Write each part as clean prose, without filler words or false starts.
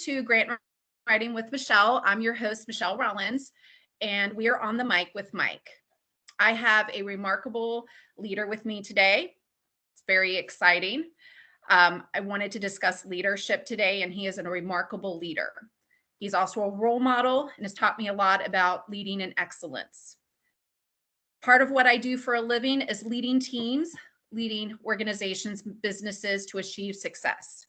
to Grant Writing with Michelle. I'm your host, Michelle Rollins, and we are on the mic with Mike. I have a remarkable leader with me today. It's very exciting. I wanted to discuss leadership today, and he is a remarkable leader. He's also a role model and has taught me a lot about leading and excellence. Part of what I do for a living is leading teams, leading organizations, businesses to achieve success.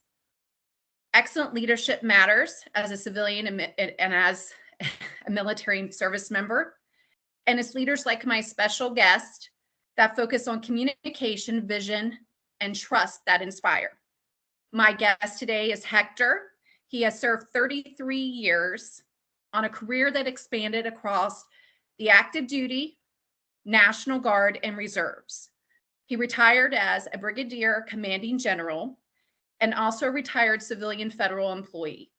Excellent leadership matters as a civilian and as a military service member. And it's leaders like my special guest that focus on communication, vision, and trust that inspire. My guest today is Hector. He has served 33 years on a career that expanded across the active duty, National Guard, and reserves. He retired as a Brigadier Commanding General and also a retired civilian federal employee.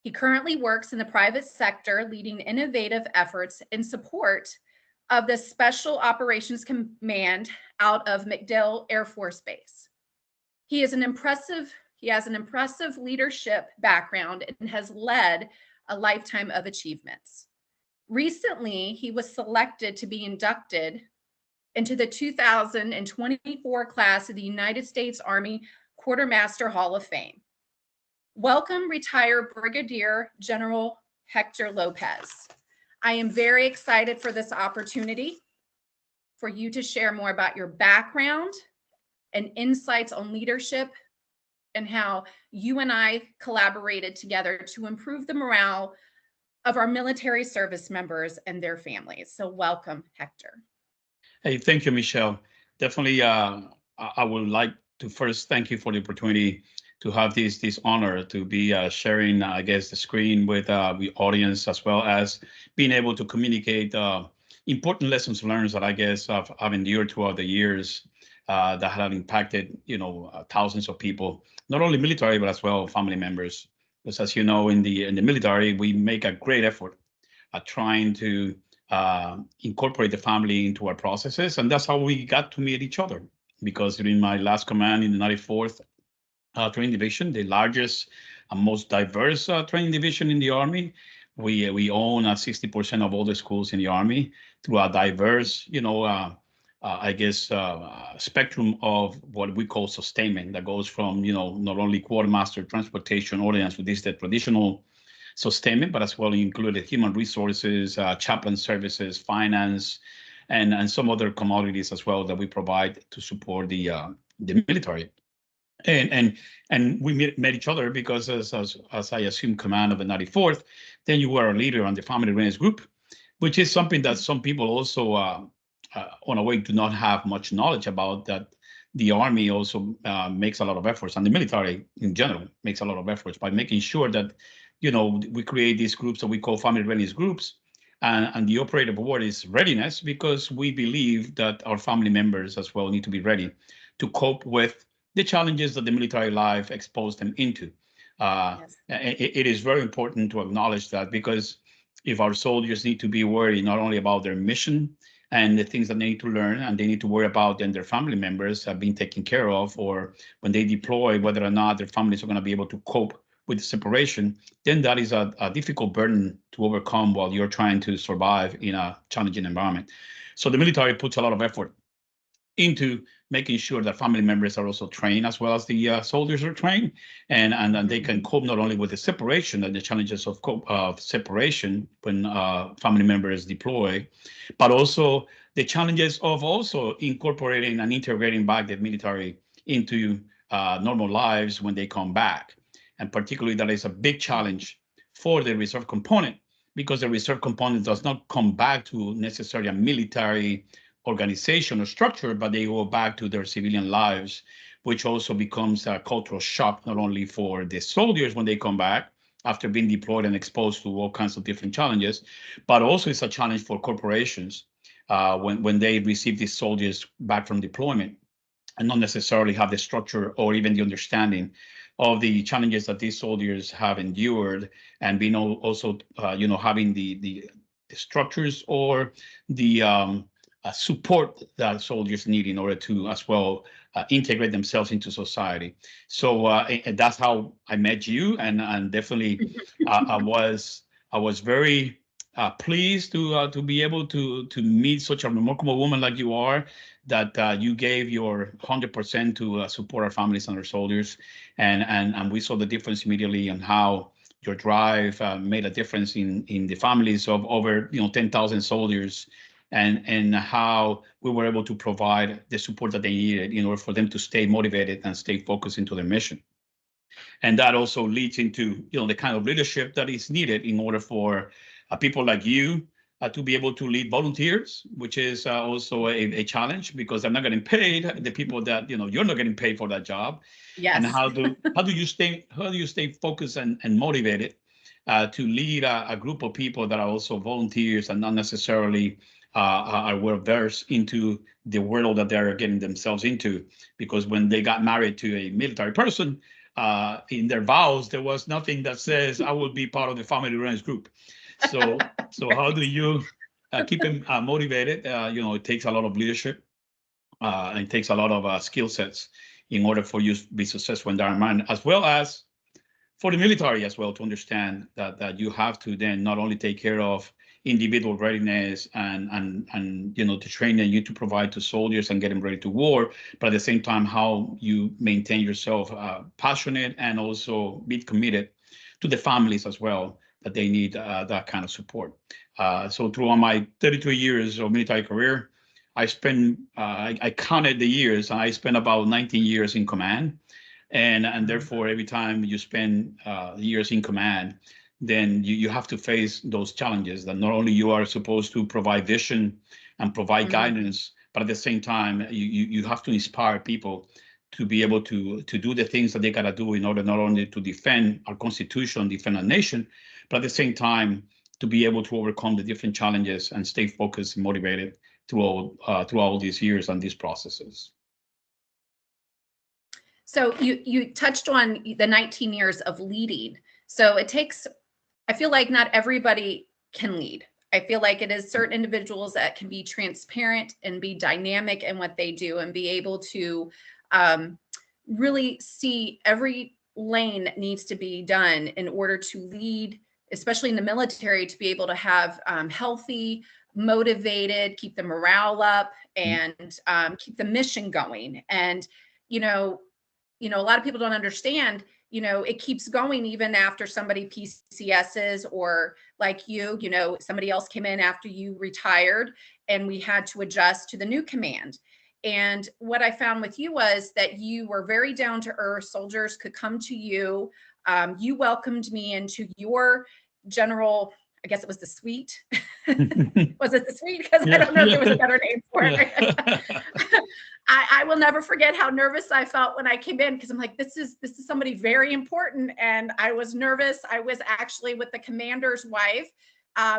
He currently works in the private sector, leading innovative efforts in support of the Special Operations Command out of MacDill Air Force Base. He has an impressive leadership background and has led a lifetime of achievements. Recently, he was selected to be inducted into the 2024 class of the United States Army Quartermaster Hall of Fame. Welcome, Retired Brigadier General Hector Lopez. I am very excited for this opportunity for you to share more about your background and insights on leadership and how you and I collaborated together to improve the morale of our military service members and their families. So welcome, Hector. Hey, thank you, Michelle. Definitely, I would like to first thank you for the opportunity to have this honor to be sharing, I guess, the screen with the audience, as well as being able to communicate important lessons learned that I guess I've endured throughout the years that have impacted, thousands of people, not only military, but as well family members. Because as you know, in the military, we make a great effort at trying to incorporate the family into our processes. And that's how we got to meet each other. Because during my last command in the 94th Training Division, the largest and most diverse training division in the Army, we own 60% of all the schools in the Army through a diverse, spectrum of what we call sustainment that goes from, not only quartermaster, transportation, ordnance, which is the traditional sustainment, but as well included human resources, chaplain services, finance, and some other commodities as well that we provide to support the military. And we met each other because as I assumed command of the 94th, then you were a leader on the family readiness group, which is something that some people also on a way do not have much knowledge about, that the Army also makes a lot of efforts, and the military in general makes a lot of efforts by making sure that, we create these groups that we call family readiness groups. And the operative word is readiness, because we believe that our family members as well need to be ready to cope with the challenges that the military life exposed them into. Yes. It is very important to acknowledge that, because if our soldiers need to be worried not only about their mission and the things that they need to learn, and they need to worry about then their family members have been taken care of, or when they deploy, whether or not their families are going to be able to cope with the separation, then that is a difficult burden to overcome while you're trying to survive in a challenging environment. So the military puts a lot of effort into making sure that family members are also trained as well as the soldiers are trained, and they can cope not only with the separation and the challenges of separation when family members deploy, but also the challenges of also incorporating and integrating back the military into normal lives when they come back. And particularly that is a big challenge for the reserve component, because the reserve component does not come back to necessarily a military organization or structure, but they go back to their civilian lives, which also becomes a cultural shock, not only for the soldiers when they come back after being deployed and exposed to all kinds of different challenges, but also it's a challenge for corporations when they receive these soldiers back from deployment and not necessarily have the structure or even the understanding of the challenges that these soldiers have endured, and being also, having the structures or the support that soldiers need in order to as well integrate themselves into society. So and that's how I met you, and definitely I was very pleased to be able to meet such a remarkable woman like you are, that you gave your 100% to support our families and our soldiers, and we saw the difference immediately on how your drive made a difference in the families of over 10,000 soldiers, and how we were able to provide the support that they needed in order for them to stay motivated and stay focused into their mission. And that also leads into the kind of leadership that is needed in order for people like you to be able to lead volunteers, which is also a challenge, because they're not getting paid. The people that you're not getting paid for that job. Yes. And how do you stay focused and motivated to lead a group of people that are also volunteers and not necessarily are well versed into the world that they're getting themselves into? Because when they got married to a military person, in their vows, there was nothing that says I will be part of the family readiness group. So how do you keep them motivated? It takes a lot of leadership. It takes a lot of skill sets in order for you to be successful in that environment, as well as for the military as well, to understand that you have to then not only take care of individual readiness and the training you need to provide to soldiers and get them ready to war, but at the same time how you maintain yourself passionate and also be committed to the families as well, that they need that kind of support. So throughout my 33 years of military career, I spent I counted the years, and I spent about 19 years in command, and therefore every time you spend years in command, then you have to face those challenges that not only you are supposed to provide vision and provide guidance, but at the same time you have to inspire people to be able to do the things that they gotta do in order not only to defend our Constitution, defend our nation, but at the same time to be able to overcome the different challenges and stay focused and motivated through all these years and these processes. So you touched on the 19 years of leading. So I feel like not everybody can lead. I feel like it is certain individuals that can be transparent and be dynamic in what they do and be able to really see every lane that needs to be done in order to lead, especially in the military, to be able to have healthy, motivated, keep the morale up, and keep the mission going. And, a lot of people don't understand, it keeps going even after somebody PCSs, or like somebody else came in after you retired, and we had to adjust to the new command. And what I found with you was that you were very down to earth. Soldiers could come to you. You welcomed me into your general, I guess it was the suite. Was it the suite? Because I don't know if there was a better name for it. I will never forget how nervous I felt when I came in, because I'm like, this is somebody very important. And I was nervous. I was actually with the commander's wife,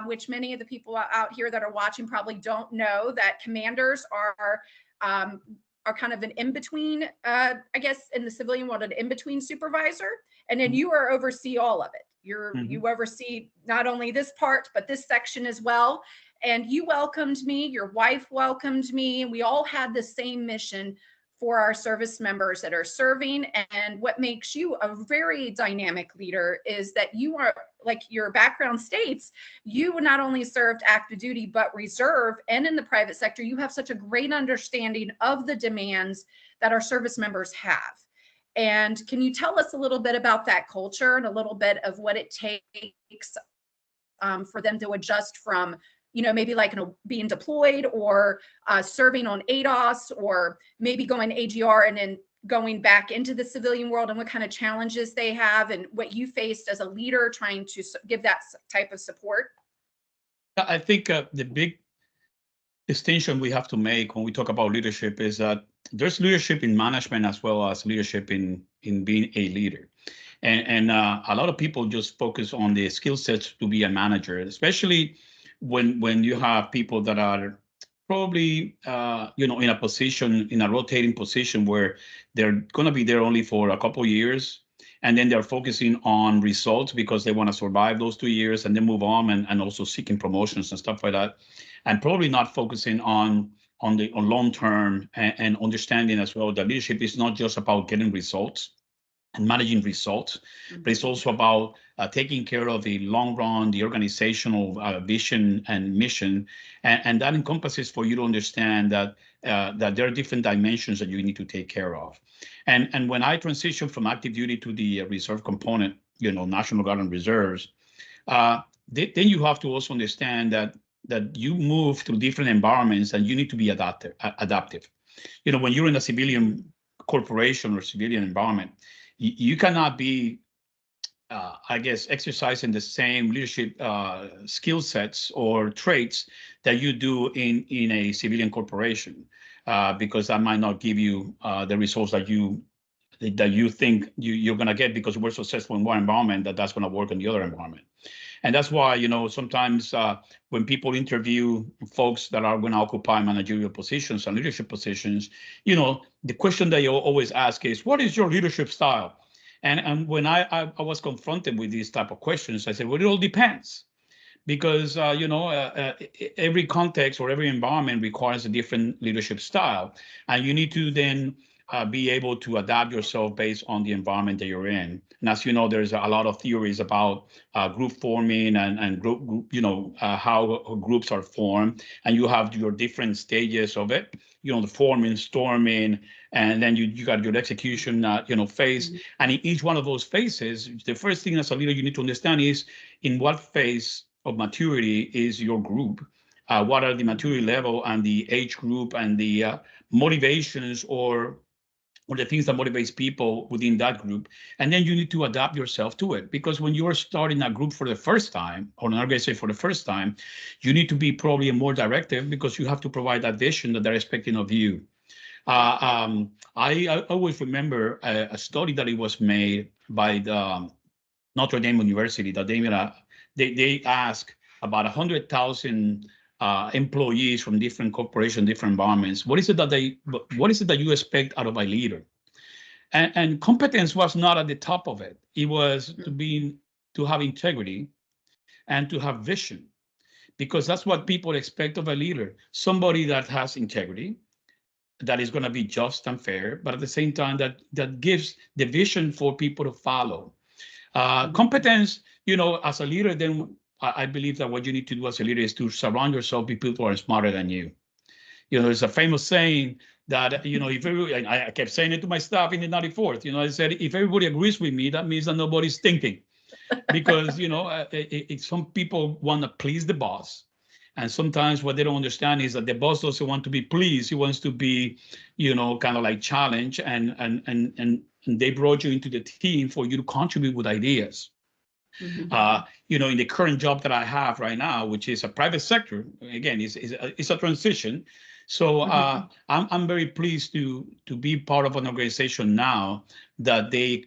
which many of the people out here that are watching probably don't know, that commanders are kind of an in-between, I guess, in the civilian world, an in-between supervisor. And then you oversee all of it. You oversee not only this part, but this section as well. And you welcomed me, your wife welcomed me, and we all had the same mission for our service members that are serving. And what makes you a very dynamic leader is that you are, like your background states, you not only served active duty, but reserve and in the private sector. You have such a great understanding of the demands that our service members have. And can you tell us a little bit about that culture and a little bit of what it takes for them to adjust from, maybe like being deployed, or serving on ADOS, or maybe going AGR and then going back into the civilian world, and what kind of challenges they have and what you faced as a leader trying to give that type of support? I think the big distinction we have to make when we talk about leadership is that there's leadership in management as well as leadership in being a leader. And a lot of people just focus on the skill sets to be a manager, especially when you have people that are probably in a rotating position where they're going to be there only for a couple of years, and then they're focusing on results because they want to survive those 2 years and then move on, and also seeking promotions and stuff like that, and probably not focusing on long term, and understanding as well that leadership is not just about getting results and managing results, but it's also about taking care of the long run, the organizational vision and mission, and that encompasses for you to understand that there are different dimensions that you need to take care of. And when I transitioned from active duty to the reserve component, National Guard and Reserves, then you have to also understand that you move through different environments and you need to be adaptive. When you're in a civilian corporation or civilian environment, you cannot be, exercising the same leadership skill sets or traits that you do in a civilian corporation, because that might not give you the results that you think you're going to get because we're successful in one environment, that's going to work in the other environment. And that's why, sometimes when people interview folks that are going to occupy managerial positions and leadership positions, the question that you always ask is, what is your leadership style? And when I was confronted with these type of questions, I said, well, it all depends. Because, every context or every environment requires a different leadership style. And you need to then be able to adapt yourself based on the environment that you're in. And as you know, there's a lot of theories about group forming and group how groups are formed. And you have your different stages of it, the forming, storming, and then you got your execution, phase. Mm-hmm. And in each one of those phases, the first thing as a leader you need to understand is in what phase of maturity is your group. What are the maturity level and the age group and the motivations or the things that motivates people within that group. And then you need to adapt yourself to it. Because when you are starting a group for the first time, or an organization for the first time, you need to be probably more directive because you have to provide that vision that they're expecting of you. I always remember a study that it was made by the Notre Dame University that they asked about 100,000 employees from different corporations, different environments. What is it that you expect out of a leader? And competence was not at the top of it. It was to have integrity and to have vision, because that's what people expect of a leader. Somebody that has integrity, that is going to be just and fair, but at the same time that gives the vision for people to follow. Competence, as a leader, then I believe that what you need to do as a leader is to surround yourself with people who are smarter than you. There's a famous saying that, if everybody, I kept saying it to my staff in the 94th, I said, if everybody agrees with me, that means that nobody's thinking. Because, some people want to please the boss. And sometimes what they don't understand is that the boss doesn't want to be pleased. He wants to be, kind of like challenged. And they brought you into the team for you to contribute with ideas. Mm-hmm. In the current job that I have right now, which is a private sector, again, it's a transition. So I'm very pleased to be part of an organization now that they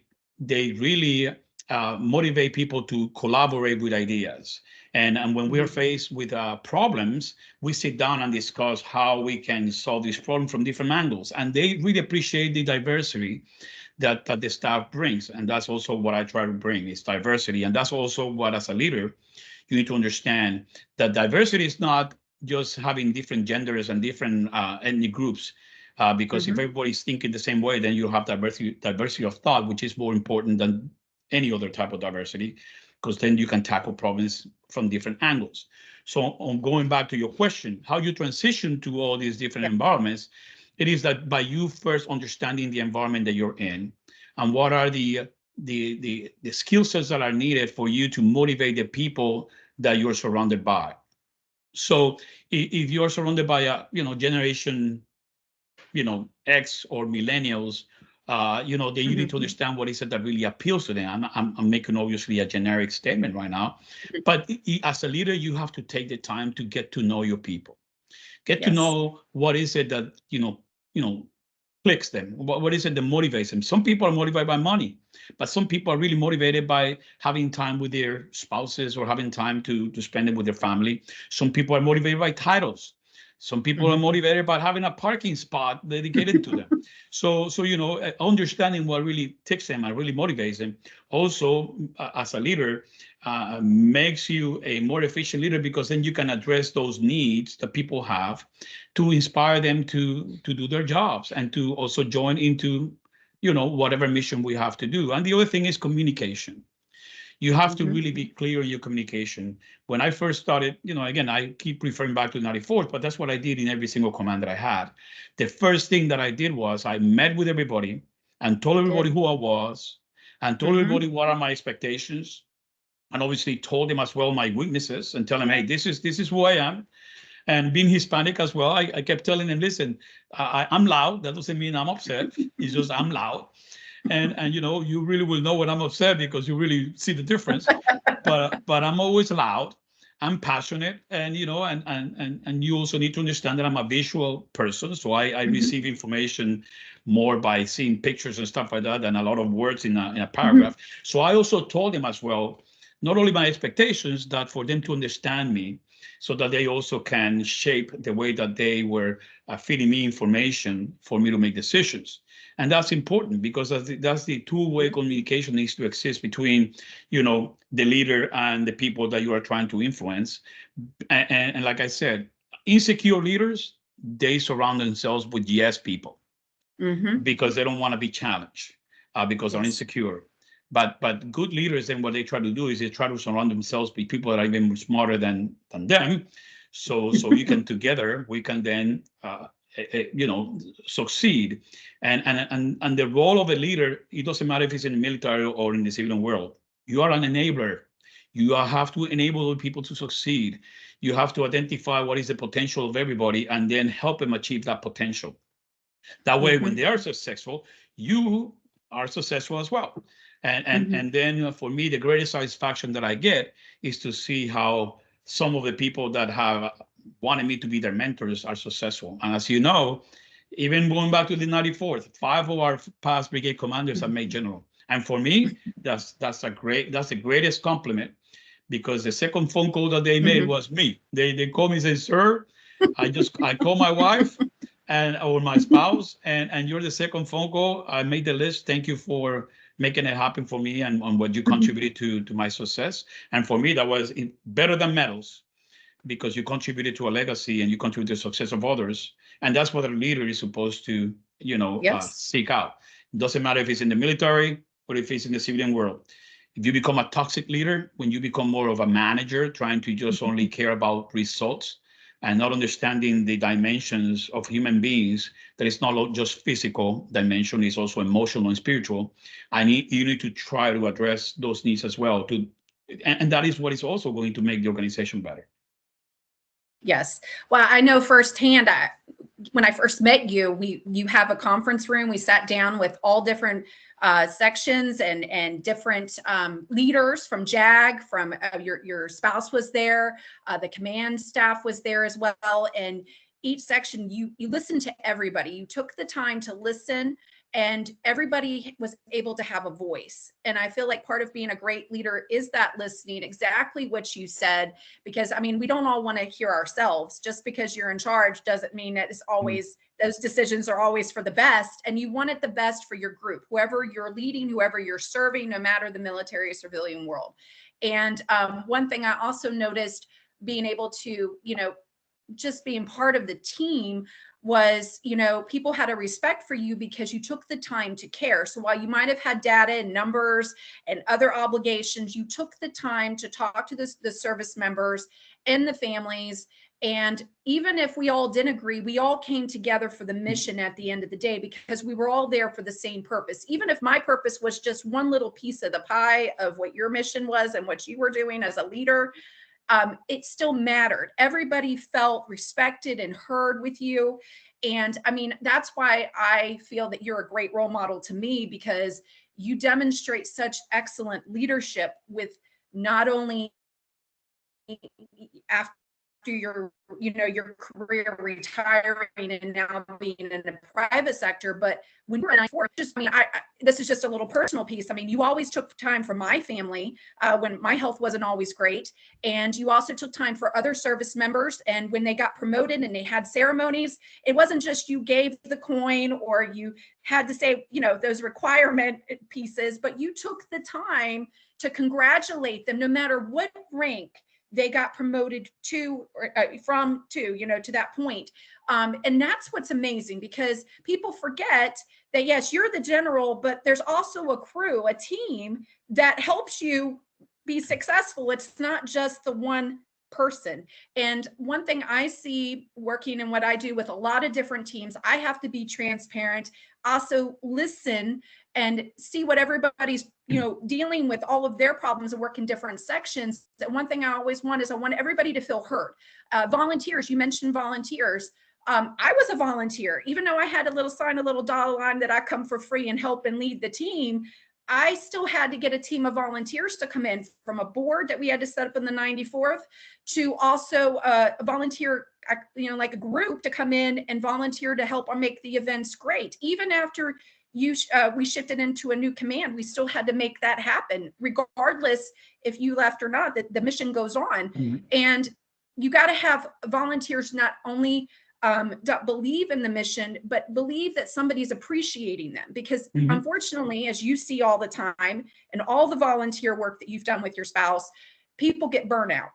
really motivate people to collaborate with ideas. And when we're faced with problems, we sit down and discuss how we can solve this problem from different angles. And they really appreciate the diversity that the staff brings. And that's also what I try to bring, is diversity. And that's also what, as a leader, you need to understand that diversity is not just having different genders and different ethnic groups, because if everybody's thinking the same way, then you have diversity of thought, which is more important than any other type of diversity, because then you can tackle problems from different angles. So on going back to your question, how you transition to all these different environments, it is that by you first understanding the environment that you're in and what are the skill sets that are needed for you to motivate the people that you're surrounded by. So if you're surrounded by a generation X or millennials, then you need to understand what is it that really appeals to them. I'm making obviously a generic statement right now, but as a leader, you have to take the time to get to know your people, get to know what is it that clicks them. What is it that motivates them? Some people are motivated by money, but some people are really motivated by having time with their spouses or having time to spend it with their family. Some people are motivated by titles. Some people are motivated by having a parking spot dedicated to them. So, understanding what really ticks them and really motivates them also, as a leader, makes you a more efficient leader, because then you can address those needs that people have to inspire them to do their jobs and to also join into, whatever mission we have to do. And the other thing is communication. You have to really be clear in your communication. When I first started, again, I keep referring back to the 94th, but that's what I did in every single command that I had. The first thing that I did was I met with everybody and told everybody who I was and told everybody what are my expectations, and obviously told them as well my weaknesses and tell them, hey, this is who I am. And being Hispanic as well, I kept telling them, listen, I'm loud. That doesn't mean I'm upset. It's just I'm loud. And you really will know when I'm upset, because you really see the difference. But I'm always loud. I'm passionate, and and you also need to understand that I'm a visual person, so I receive information more by seeing pictures and stuff like that than a lot of words in a paragraph. So I also told them as well, not only my expectations, that for them to understand me, so that they also can shape the way that they were feeding me information for me to make decisions. And that's important, because that's the two-way communication needs to exist between, the leader and the people that you are trying to influence. And like I said, insecure leaders, they surround themselves with yes people, because they don't want to be challenged, because they're insecure. But good leaders, then what they try to do is they try to surround themselves with people that are even smarter than them. So you can together, we can then succeed. And the role of a leader, it doesn't matter if it's in the military or in the civilian world. You are an enabler. You have to enable people to succeed. You have to identify what is the potential of everybody and then help them achieve that potential. That way, when they are successful, you are successful as well. And then for me, the greatest satisfaction that I get is to see how some of the people that have wanted me to be their mentors are successful. And as you know, even going back to the 94th, 5 of our past brigade commanders have made general. And for me, that's the greatest compliment, because the second phone call that they made was me. They called me and said, sir, I called my wife or my spouse, and you're the second phone call. I made the list. Thank you for making it happen for me and on what you contributed to my success. And for me, that was better than medals, because you contributed to a legacy and you contribute to the success of others. And that's what a leader is supposed to, seek out. It doesn't matter if it's in the military or if it's in the civilian world. If you become a toxic leader, when you become more of a manager, trying to just only care about results and not understanding the dimensions of human beings, that it's not just physical dimension, it's also emotional and spiritual. You need to try to address those needs as well. And that is what is also going to make the organization better. Yes. Well, I know firsthand, when I first met you, you have a conference room. We sat down with all different sections and different leaders from JAG, from your spouse was there, the command staff was there as well. And each section, you listened to everybody. You took the time to listen, and everybody was able to have a voice. And I feel like part of being a great leader is that listening, exactly what you said, because we don't all want to hear ourselves. Just because you're in charge doesn't mean that it's always, those decisions are always for the best. And you want it the best for your group, whoever you're leading, whoever you're serving, no matter the military or civilian world. And one thing I also noticed, being able to, just being part of the team, was, people had a respect for you because you took the time to care. So while you might have had data and numbers and other obligations, you took the time to talk to the service members and the families. And even if we all didn't agree, we all came together for the mission at the end of the day, because we were all there for the same purpose. Even if my purpose was just one little piece of the pie of what your mission was and what you were doing as a leader, it still mattered. Everybody felt respected and heard with you. And that's why I feel that you're a great role model to me, because you demonstrate such excellent leadership with not only after your, your career retiring and now being in the private sector. But when you're in this is just a little personal piece. I mean, you always took time for my family when my health wasn't always great. And you also took time for other service members. And when they got promoted and they had ceremonies, it wasn't just you gave the coin or you had to say, those requirement pieces, but you took the time to congratulate them no matter what rank they got promoted to or to that point. And that's what's amazing, because people forget that, yes, you're the general, but there's also a crew, a team that helps you be successful. It's not just the one person. And one thing I see working in what I do with a lot of different teams, I have to be transparent, also listen and see what everybody's, dealing with, all of their problems, and work in different sections. That one thing I always want is I want everybody to feel heard. Volunteers, you mentioned volunteers. I was a volunteer, even though I had a little dollar line that I come for free and help and lead the team. I still had to get a team of volunteers to come in, from a board that we had to set up in the 94th to also a volunteer, like a group to come in and volunteer to help make the events great. Even after we shifted into a new command, we still had to make that happen, regardless if you left or not. The mission goes on. Mm-hmm. And you got to have volunteers not only believe in the mission, but believe that somebody's appreciating them. Because mm-hmm. unfortunately, as you see all the time, and all the volunteer work that you've done with your spouse, people get burnout.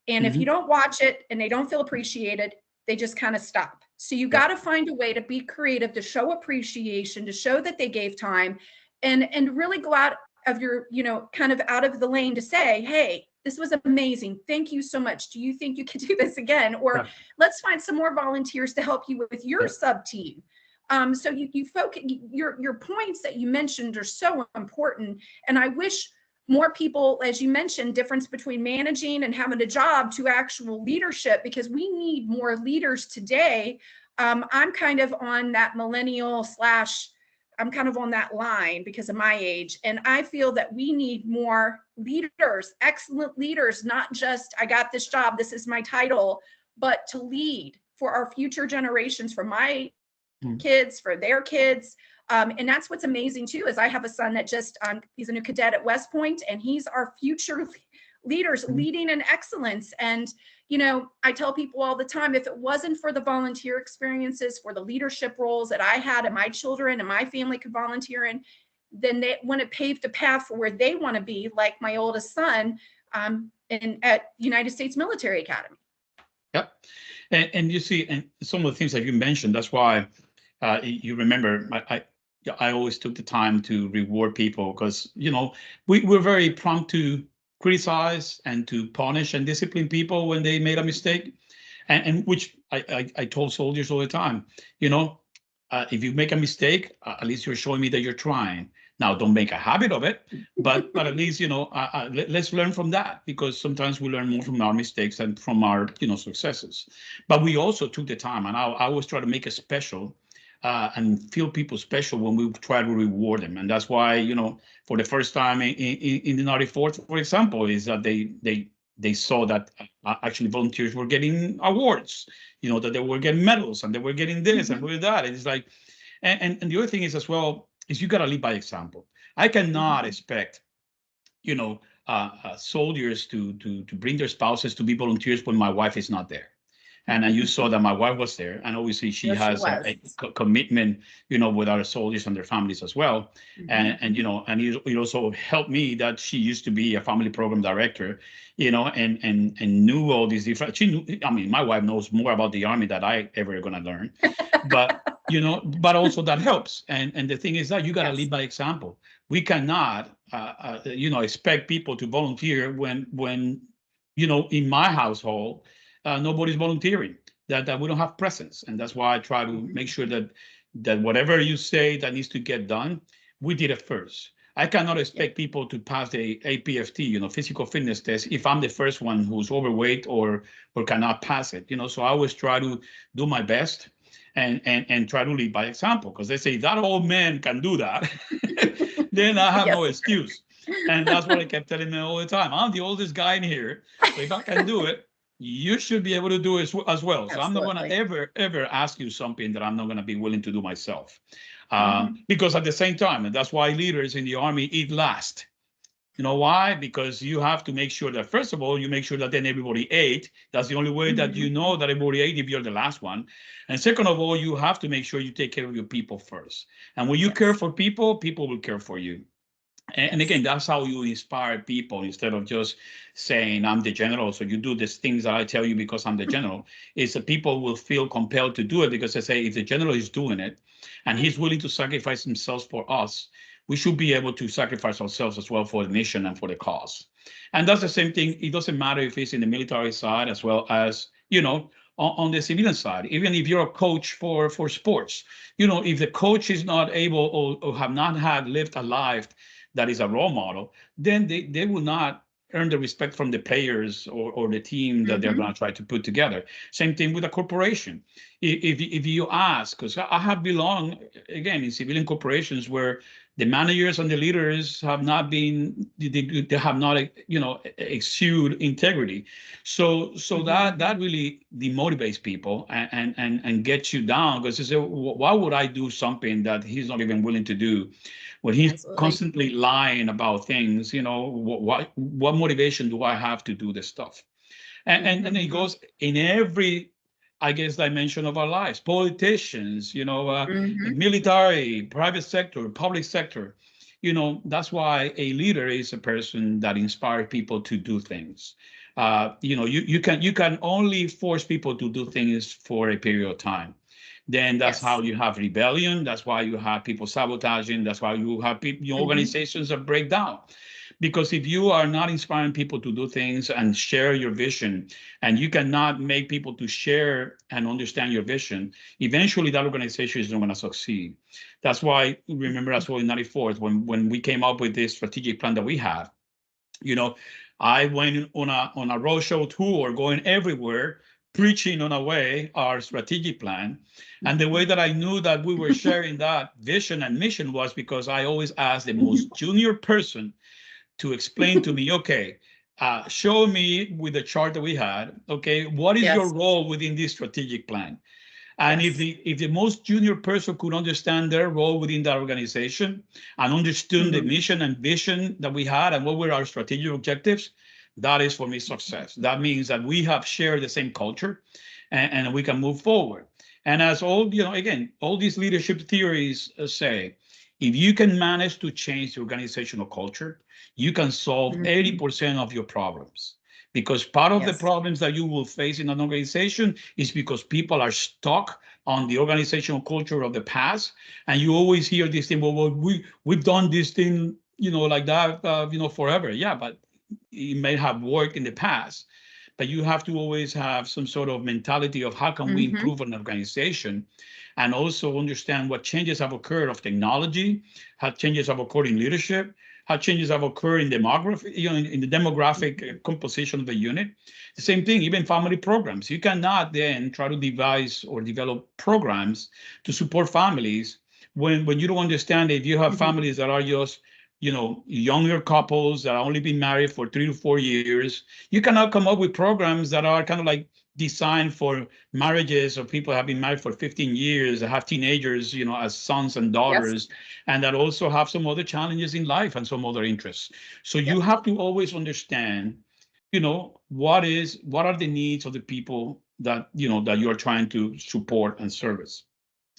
And mm-hmm. if you don't watch it and they don't feel appreciated, they just kind of stop. So you got to find a way to be creative, to show appreciation, to show that they gave time, and really go out of your, kind of out of the lane to say, hey, this was amazing. Thank you so much. Do you think you could do this again? Or let's find some more volunteers to help you with your sub team. So you focus, your points that you mentioned are so important. And I wish more people, as you mentioned, difference between managing and having a job to actual leadership, because we need more leaders today. I'm kind of on that millennial / I'm kind of on that line because of my age. And I feel that we need more leaders, excellent leaders, not just, I got this job, this is my title, but to lead for our future generations, for my kids, for their kids. And that's what's amazing too, is I have a son that just, he's a new cadet at West Point, and he's our future leaders leading in excellence. And, I tell people all the time, if it wasn't for the volunteer experiences, for the leadership roles that I had and my children and my family could volunteer in, then they want to pave the path for where they want to be, like my oldest son at United States Military Academy. Yep. And you see, and some of the things that you mentioned, that's why you remember, I always took the time to reward people, because, we're very prompt to criticize and to punish and discipline people when they made a mistake, and which I told soldiers all the time, if you make a mistake, at least you're showing me that you're trying. Now, don't make a habit of it, but at least, let's learn from that, because sometimes we learn more from our mistakes than from our, successes. But we also took the time, and I always try to make it special and feel people special when we try to reward them. And that's why, for the first time in the 94th, for example, is that they saw that actually volunteers were getting awards, that they were getting medals and they were getting this and that. And it's like, and the other thing is as well, is you got to lead by example. I cannot expect, soldiers to bring their spouses to be volunteers when my wife is not there. And you saw that my wife was there, and obviously she has a commitment, with our soldiers and their families as well. And it also helped me that she used to be a family program director, and knew all these different. She knew. I mean, my wife knows more about the Army than I ever gonna learn, but but also that helps. And the thing is that you gotta lead by example. We cannot, expect people to volunteer when in my household. Nobody's volunteering, that we don't have presence. And that's why I try to make sure that whatever you say that needs to get done, we did it first. I cannot expect people to pass the APFT, physical fitness test, if I'm the first one who's overweight or cannot pass it. So I always try to do my best and try to lead by example, because they say that old man can do that, then I have no excuse. And that's what I kept telling them all the time. I'm the oldest guy in here, so if I can do it, you should be able to do it as well. So I'm not going to Absolutely. ever ask you something that I'm not going to be willing to do myself. Hmm. Because at the same time, and that's why leaders in the Army eat last. You know why? Because you have to make sure that, first of all, you make sure that then everybody ate. That's the only way that you Hmm. know that everybody ate if you're the last one. And second of all, you have to make sure you take care of your people first. And when you care Yes. for people, people will care for you. And Yes. again, that's how you inspire people instead of just saying, I'm the general, so you do these things that I tell you because I'm the general. Is that people will feel compelled to do it because they say, if the general is doing it and he's willing to sacrifice himself for us, we should be able to sacrifice ourselves as well for the nation and for the cause. And that's the same thing. It doesn't matter if it's in the military side as well as, on the civilian side. Even if you're a coach for sports, if the coach is not able or have not had lived a life that is a role model, then they will not earn the respect from the players or the team that they're Hmm. going to try to put together. Same thing with a corporation. If you ask, because I have belonged, again, in civilian corporations where the managers and the leaders have not been, they have not, exude integrity. So Hmm. that really demotivates people and gets you down because they say, why would I do something that he's not even willing to do? When he's Absolutely. constantly lying about things, what motivation do I have to do this stuff? And it Hmm. goes in every, I guess, dimension of our lives. Politicians, Hmm. military, private sector, public sector. That's why a leader is a person that inspires people to do things. You can only force people to do things for a period of time. Then that's how Yes. you have rebellion. That's why you have people sabotaging. That's why you have people, Hmm. organizations that break down. Because if you are not inspiring people to do things and share your vision, and you cannot make people to share and understand your vision, eventually that organization is not going to succeed. That's why, remember as well in 94, when we came up with this strategic plan that we have, you know, I went on a roadshow tour, going everywhere, preaching on a way our strategic plan. And the way that I knew that we were sharing that vision and mission was because I always asked the most junior person to explain to me, okay, show me with the chart that we had, okay, what is your Yes. role within this strategic plan? And if Yes. the most junior person could understand their role within that organization and understood the Hmm. mission and vision that we had and what were our strategic objectives, that is for me success. That means that we have shared the same culture and we can move forward. And as all, again, all these leadership theories say, if you can manage to change the organizational culture, you can solve Hmm. 80% of your problems. Because part of the Yes. problems that you will face in an organization is because people are stuck on the organizational culture of the past. And you always hear this thing, well, we've done this thing, like that, forever. Yeah, but it may have worked in the past. But you have to always have some sort of mentality of how can we Hmm. improve an organization, and also understand what changes have occurred of technology, how changes have occurred in leadership, how changes have occurred in demography, in the demographic composition of the unit. The same thing, even family programs. You cannot then try to devise or develop programs to support families when you don't understand if you have Hmm. families that are just younger couples that have only been married for 3 to 4 years. You cannot come up with programs that are kind of like designed for marriages of people who have been married for 15 years, that have teenagers, as sons and Yes. daughters, and that also have some other challenges in life and some other interests. So you Yep. have to always understand, what are the needs of the people that you are trying to support and service.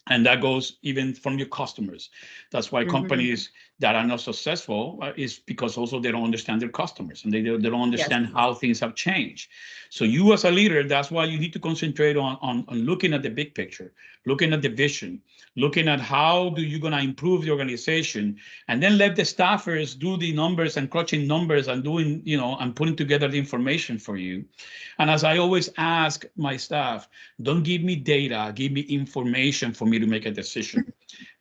And that goes even from your customers. That's why Hmm. companies that are not successful is because also they don't understand their customers and they don't Yes. understand how things have changed. So you as a leader, that's why you need to concentrate on looking at the big picture, looking at the vision, looking at how do you going to improve the organization, and then let the staffers do the numbers and crunching numbers and doing, and putting together the information for you. And as I always ask my staff, don't give me data, give me information for me to make a decision.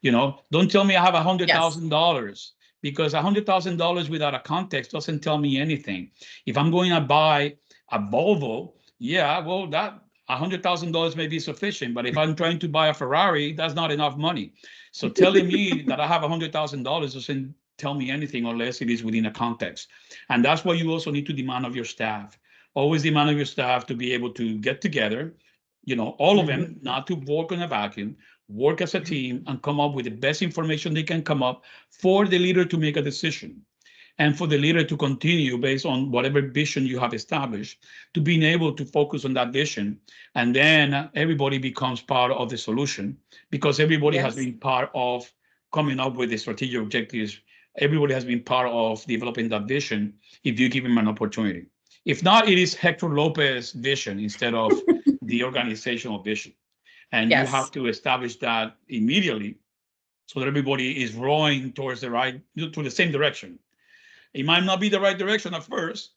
Don't tell me I have Yes. $100,000, because $100,000 without a context doesn't tell me anything. If I'm going to buy a Volvo, yeah, well, that $100,000 may be sufficient, but if I'm trying to buy a Ferrari, that's not enough money. So telling me that I have $100,000 doesn't tell me anything unless it is within a context. And that's what you also need to demand of your staff. Always demand of your staff to be able to get together, all of Mhm. them, not to work in a vacuum, work as a team and come up with the best information they can come up for the leader to make a decision and for the leader to continue based on whatever vision you have established, to being able to focus on that vision. And then everybody becomes part of the solution because everybody has Yes. been part of coming up with the strategic objectives. Everybody has been part of developing that vision if you give them an opportunity. If not, it is Hector Lopez's vision instead of the organizational vision. And you have Yes. to establish that immediately so that everybody is rowing towards to the same direction. It might not be the right direction at first,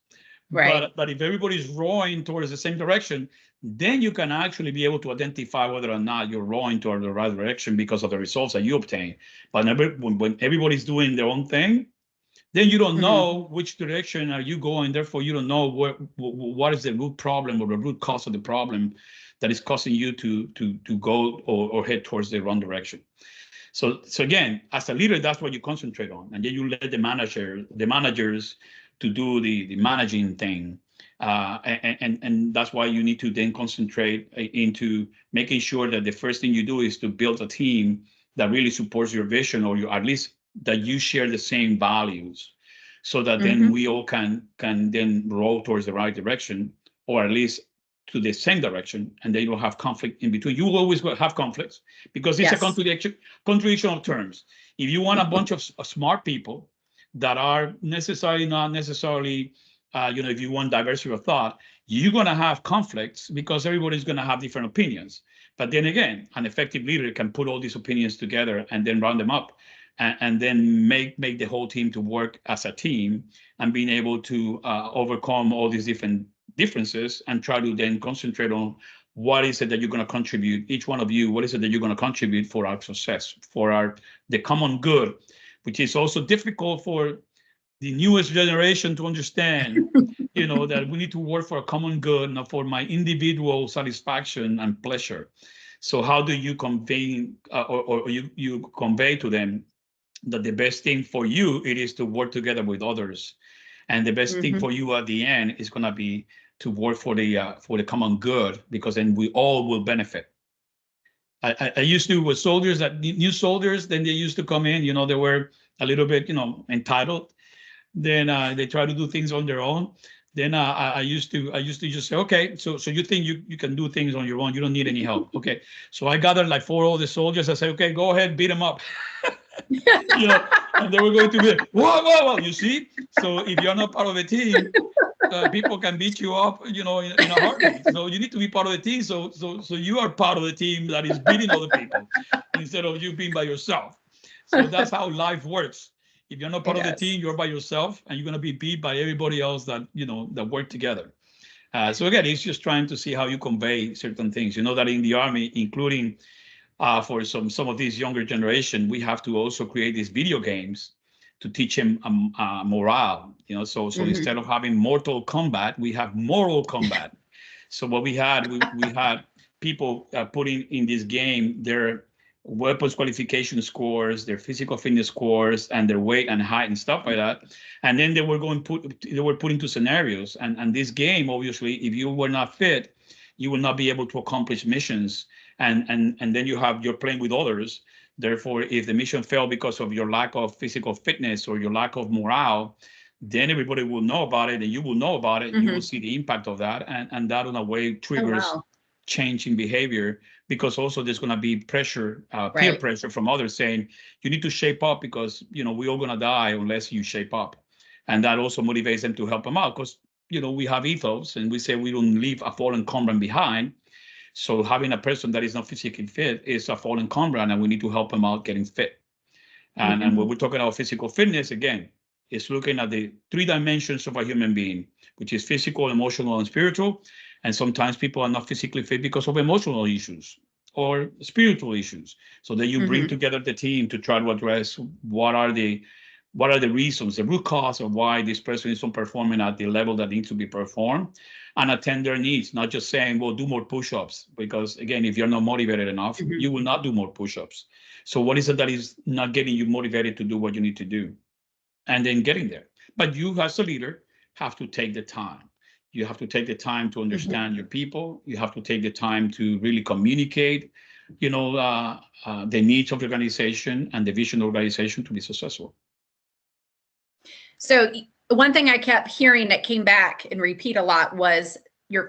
Right. but if everybody's rowing towards the same direction, then you can actually be able to identify whether or not you're rowing toward the right direction because of the results that you obtain. But when everybody's doing their own thing, then you don't Mhm. know which direction are you going. Therefore, you don't know what is the root problem or the root cause of the problem that is causing you to go or head towards the wrong direction. So again, as a leader, that's what you concentrate on, and then you let the managers, to do the managing thing, and that's why you need to then concentrate into making sure that the first thing you do is to build a team that really supports your vision, or you at least that you share the same values, so that then Mhm. we all can then roll towards the right direction, or at least to the same direction, and they don't have conflict in between. You will always have conflicts because it's a Yes. contradiction of terms. If you want a bunch of smart people that are not necessarily, if you want diversity of thought, you're going to have conflicts because everybody's going to have different opinions. But then again, an effective leader can put all these opinions together and then round them up, and then make the whole team to work as a team, and being able to overcome all these different differences and try to then concentrate on what is it that you're going to contribute, each one of you, what is it that you're going to contribute for our success, for the common good, which is also difficult for the newest generation to understand, that we need to work for a common good, not for my individual satisfaction and pleasure. So how do you convey, or you convey to them that the best thing for you, it is to work together with others, and the best thing Mhm. for you at the end is going to be to work for the common good, because then we all will benefit. I used to, with soldiers, that new soldiers, then they used to come in, they were a little bit, entitled. Then they try to do things on their own. Then I used to just say, okay, so you think you can do things on your own, you don't need any help. Okay, so I gathered like 4 older soldiers. I said, okay, go ahead, beat them up. you know, and they were going to be, whoa, whoa, whoa, you see? So if you're not part of the team, people can beat you up, in a heartbeat. So you need to be part of the team. So you are part of the team that is beating other people instead of you being by yourself. So that's how life works. If you're not part It of the does. team, you're by yourself, and you're going to be beat by everybody else that work together. So again, it's just trying to see how you convey certain things. You know that in the army, including for some of these younger generation, we have to also create these video games to teach him morale. So Mhm. instead of having mortal combat, we have moral combat. So what we had people putting in this game their weapons qualification scores, their physical fitness scores, and their weight and height and stuff like that. And then they were put into scenarios. And this game, obviously, if you were not fit, you will not be able to accomplish missions. And then you're playing with others. Therefore, if the mission failed because of your lack of physical fitness or your lack of morale, then everybody will know about it, and you will know about it, and you will Mhm. see the impact of that, and that in a way Oh, triggers wow. change in behavior, because also there's going to be pressure, peer Right. pressure from others saying you need to shape up, because we're all going to die unless you shape up. And that also motivates them to help them out, because we have ethos, and we say we don't leave a fallen comrade behind. So having a person that is not physically fit is a fallen comrade, and we need to help them out getting fit. And when Mhm. we're talking about physical fitness, again, it's looking at the 3 dimensions of a human being, which is physical, emotional, and spiritual. And sometimes people are not physically fit because of emotional issues or spiritual issues. So then you bring Mhm. together the team to try to address what are the reasons, the root cause of why this person is not performing at the level that needs to be performed, and attend their needs, not just saying, well, do more push-ups, because again, if you're not motivated enough, Mhm. you will not do more push-ups. So what is it that is not getting you motivated to do what you need to do? And then getting there. But you, as a leader, have to take the time. You have to take the time to understand your people. You have to take the time to really communicate, the needs of the organization and the vision of the organization to be successful. So one thing I kept hearing that came back and repeat a lot was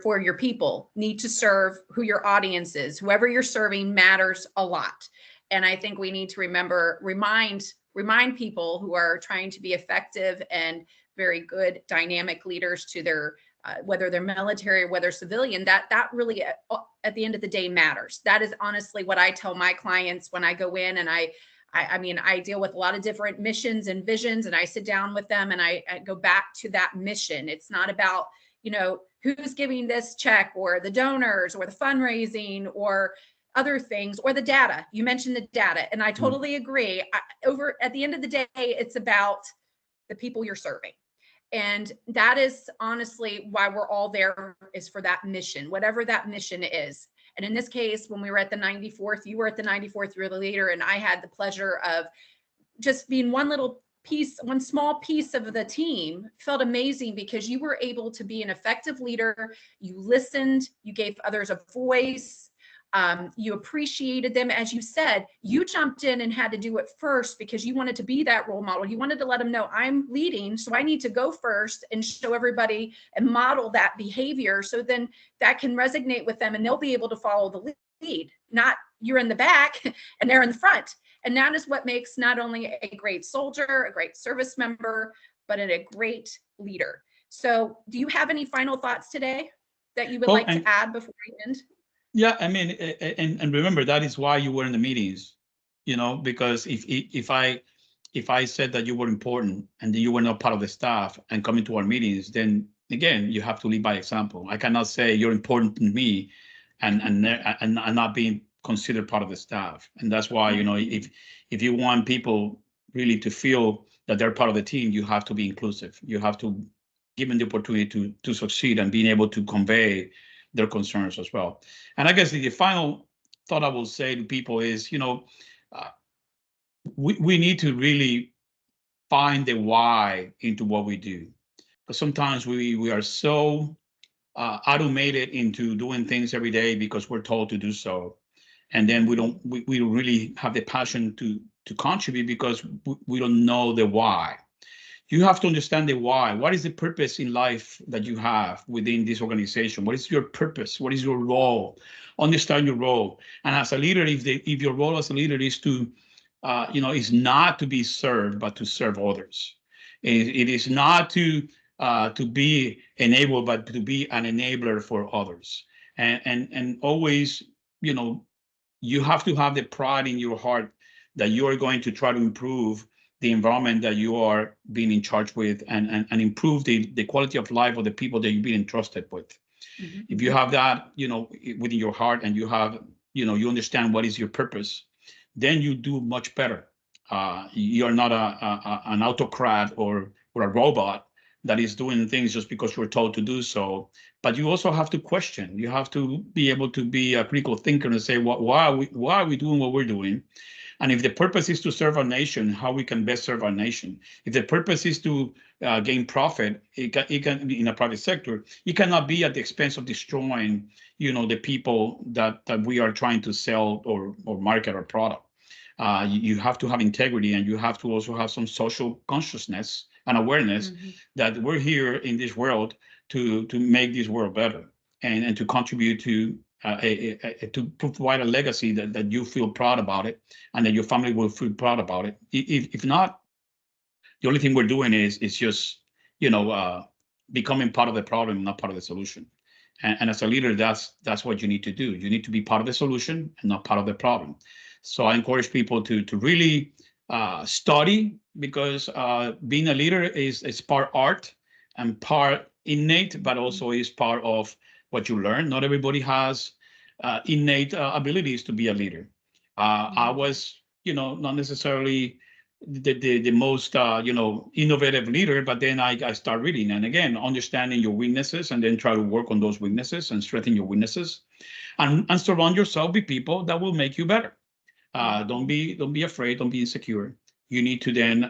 for your people need to serve who your audience is. Whoever you're serving matters a lot. And I think we need to remind people who are trying to be effective and very good dynamic leaders to their whether they're military or whether civilian, that really at the end of the day matters. That is honestly what I tell my clients when I go in, and I mean, I deal with a lot of different missions and visions, and I sit down with them and I go back to that mission. It's not about, who's giving this check or the donors or the fundraising or other things or the data. You mentioned the data, and I totally agree. At the end of the day, it's about the people you're serving. And that is honestly why we're all there, is for that mission, whatever that mission is. And in this case, when we were at the 94th, you were at the 94th, you were the leader, and I had the pleasure of just being one small piece of the team. Felt amazing because you were able to be an effective leader. You listened, you gave others a voice. You appreciated them. As you said, you jumped in and had to do it first because you wanted to be that role model. You wanted to let them know, I'm leading, so I need to go first and show everybody and model that behavior. So then that can resonate with them and they'll be able to follow the lead. Not you're in the back and they're in the front. And that is what makes not only a great soldier, a great service member, but a great leader. So do you have any final thoughts today that you would like to add before we end? Yeah, I mean, and remember, that is why you were in the meetings, because if I said that you were important and you were not part of the staff and coming to our meetings, then again, you have to lead by example. I cannot say you're important to me and not being considered part of the staff. And that's why, if you want people really to feel that they're part of the team, you have to be inclusive. You have to give them the opportunity to succeed and being able to convey their concerns as well. And I guess the final thought I will say to people is, we need to really find the why into what we do. Because sometimes we are so automated into doing things every day because we're told to do so. And then we don't really have the passion to contribute because we don't know the why. You have to understand the why. What is the purpose in life that you have within this organization? What is your purpose? What is your role? Understand your role. And as a leader, if your role as a leader is to, is not to be served, but to serve others. It is not to be enabled, but to be an enabler for others. And always, you have to have the pride in your heart that you are going to try to improve the environment that you are being in charge with and improve the quality of life of the people that you've been entrusted with. Mm-hmm. If you have that, within your heart and you have, you understand what is your purpose, then you do much better. You're not an autocrat or a robot that is doing things just because you're told to do so. But you also have to question. You have to be able to be a critical thinker and say, why are we doing what we're doing? And if the purpose is to serve our nation, how we can best serve our nation. If the purpose is to gain profit, it can be in a private sector. It cannot be at the expense of destroying, the people that we are trying to sell or market our product. You have to have integrity, and you have to also have some social consciousness and awareness that we're here in this world to make this world better and to contribute to provide a legacy that you feel proud about it and that your family will feel proud about it. If not, the only thing we're doing is just, becoming part of the problem, not part of the solution. And as a leader, that's what you need to do. You need to be part of the solution and not part of the problem. So I encourage people to really study, because being a leader is part art and part innate, but also is part of what you learn. Not everybody has innate abilities to be a leader. I was, not necessarily the most, innovative leader, but then I start reading, and again, understanding your weaknesses, and then try to work on those weaknesses and strengthen your weaknesses, and surround yourself with people that will make you better. Don't be afraid. Don't be insecure. you need to then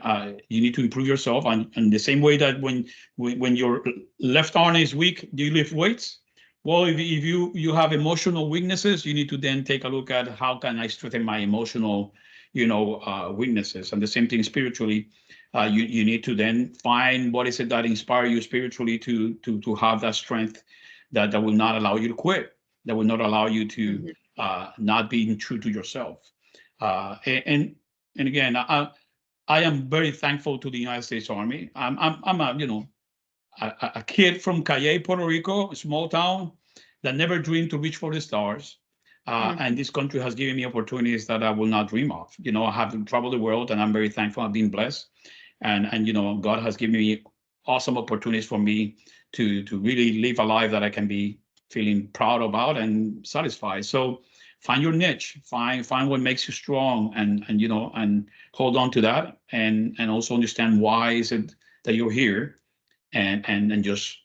you need to improve yourself. And the same way that when your left arm is weak, do you lift weights? Well, if you have emotional weaknesses, you need to then take a look at how can I strengthen my emotional, weaknesses. And the same thing spiritually. You need to then find what is it that inspire you spiritually to have that strength that will not allow you to quit, that will not allow you to not being true to yourself. And again, I am very thankful to the United States Army. I'm a kid from Cayey, Puerto Rico, a small town that never dreamed to reach for the stars. And this country has given me opportunities that I will not dream of. I have traveled the world, and I'm very thankful. I've been blessed, and God has given me awesome opportunities for me to really live a life that I can be feeling proud about and satisfied. So find your niche, find what makes you strong, and hold on to that, and also understand why is it that you're here, and just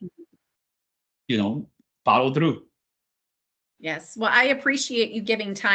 follow through. Yes. Well, I appreciate you giving time.